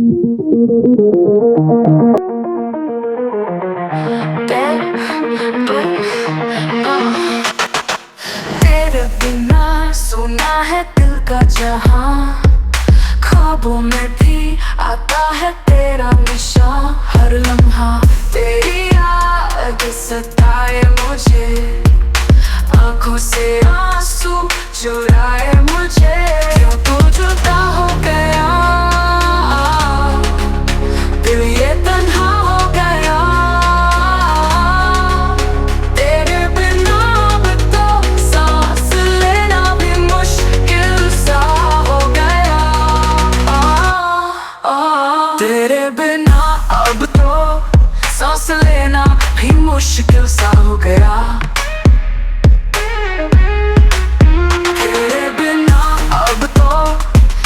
तेरे बिना सुना है दिल का जहां, ख्वाबों में भी आता है तेरा निशान। हर लम्हा तेरी याद सताए मुझे, आंखों से आंसू चुराए मुझे। क्यों तू जुदा हो गया, दिल ये तन्हा हो गया। तेरे बिना अब तो सांस लेना भी मुश्किल सा हो गया। तेरे बिना अब तो सांस लेना भी मुश्किल सा हो गया। तेरे बिना अब तो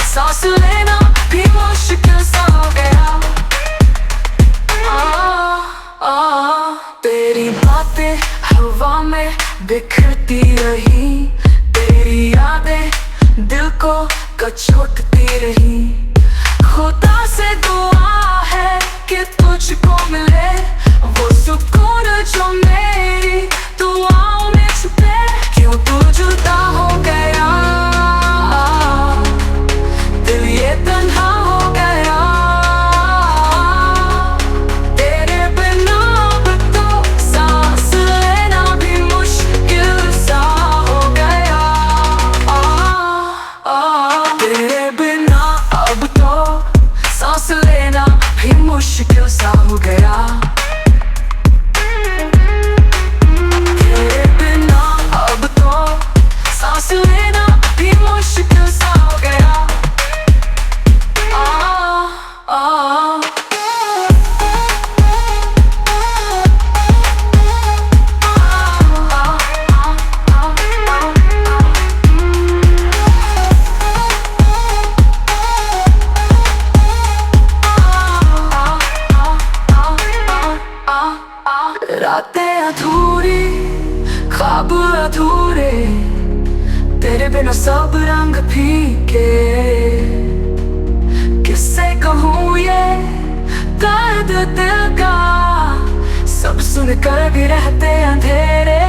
सांस लेना भी मुश्किल सा हो गया। तेरी बातें हवा में बिखरती रही, तेरी यादें दिल को कचोटती रही। खुदा से दुआ है कि तुझको मिले वो सुकून जो मेरी दुआओं में छुपे। क्यों तू जुदा हो गया, दिल ये तन्हा हो गया। तेरे बिना अब तो सांस लेना भी मुश्किल सा हो गया। तेरे बिना अब तो सांस लेना भी मुश्किल सा हो गया। तेरे बिना अब तो सांस लेना भी मुश्किल सा हो गया। रातें अधूरी, ख्वाब अधूरे, तेरे बिना सब रंग फीके। किससे कहूँ ये दर्द दिल का, सब सुन कर भी रहते अंधेरे।